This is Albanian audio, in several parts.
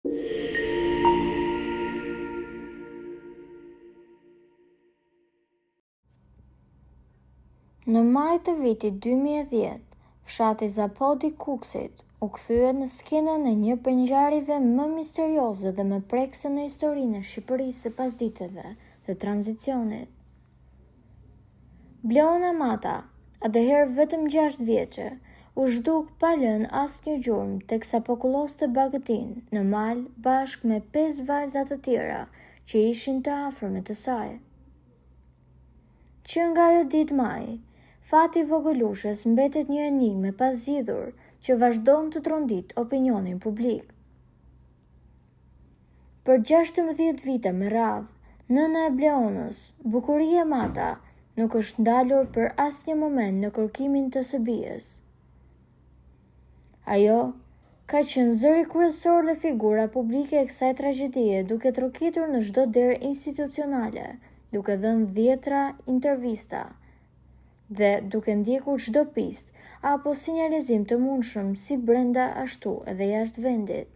Në maj të vitit 2010, fshati Zapodi Kukësit u kthye në skenën e një prej ngjarjeve më misterioze dhe më prekëse në historinë e Shqipërisë së pasditeve të tranzicionit. Bleona Mata, atëherë vetëm 6 vjeçe, u zhduk pa lënë asnjë gjurmë teksa po kulloste bagëtin në mal bashkë me 5 vajza të tjera që ishin të afërme të saj. Që nga ajo ditë maj, fati i vogëlushës mbetet një enigme pa zgjidhur që vazhdon të trondit opinionin publik. Për 16 vite me radhë, nëna e Bleonës, Bukurie Mata, nuk është ndalur për asnjë moment në kërkimin të së bijës. Ajo ka qenë zëri kryesor dhe figura publike e kësaj tragjedie, duke trokitur në çdo derë institucionale, duke dhënë 10 intervista dhe duke ndjekur çdo pistë apo sinjalizim të mundshëm si brenda ashtu edhe jashtë vendit.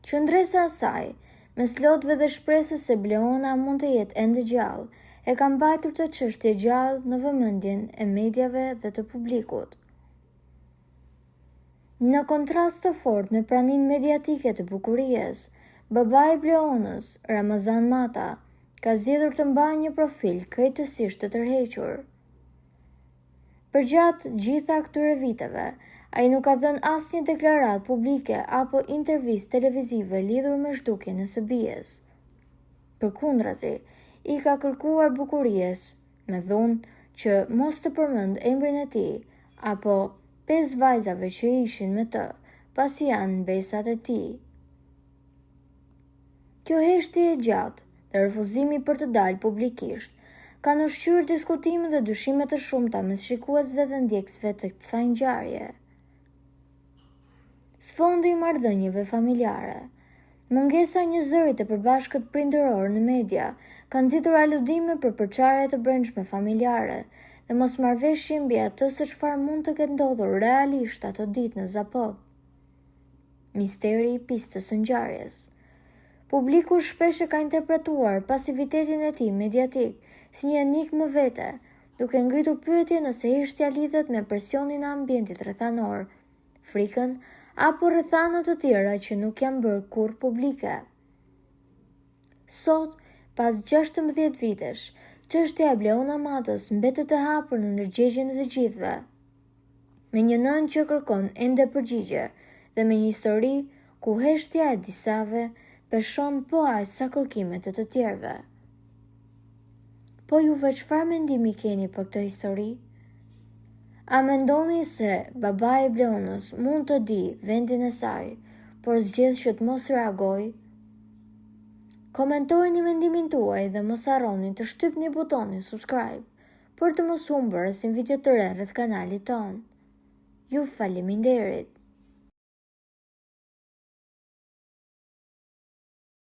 Qëndresa e saj, mes lotëve dhe shpresës se Bleona mund të jetë ende gjallë, e ka mbajtur të çështje gjallë në vëmendjen e mediave dhe të publikut. Në kontrast të fortë me praninë mediatike të Bukuries, babai i Bleonës, Ramazan Mata, ka zgjedhur të mbajë një profil krejtësisht të tërhequr. Përgjatë gjitha këtyre viteve, ai nuk ka dhënë asnjë deklaratë publike apo intervistë televizive lidhur me zhdukjen e së bijës. Përkundrazi, i ka kërkuar Bukuries me dhunë që mos të përmend emrin e tij apo 5 vajzave që ishin me të, pasi janë mbesat e tij. Kjo heshtje e gjatë dhe refuzimi për të dalë publikisht kanë ushqyer diskutime dhe dyshime të shumta mes shikuesve dhe ndjekësve të kësaj ngjarje. Sfondi i marrëdhënieve familjare, mungesa e një zëri të përbashkët prindëror në media ka nxitur aludime për përçarje të brendshme familjare dhe mosmarrëveshje mbi atë se çfarë mund të ketë ndodhur realisht ato ditë në Zapod. Misteri i pistës së ngjarjes. Publiku shpesh e ka interpretuar pasivitetin e tij mediatik si një enigmë vete, duke ngritur pyetje nëse heshtja lidhet me presionin e ambientit rrethanor, frikën apo rrethana të tjera që nuk janë bërë kurrë publike. Sot, pas 16 vitesh, çështja e Bleona Matës mbetet e hapur në ndërgjegjen e të gjithëve, me një nënë që kërkon ende përgjigje dhe me një histori ku heshtja e disave peshon po aq sa kërkimet e të tjerëve. Po juve çfarë mendimi keni për këtë histori? A mendoni se babai i Bleonës mund të di vendin e saj, por zgjedh që të mos reagojë? Komentojeni mendimin tuaj dhe mos harroni të shtypni butonin subscribe për të mos humbur asnjë video të re rreth kanalit ton. Ju faleminderit.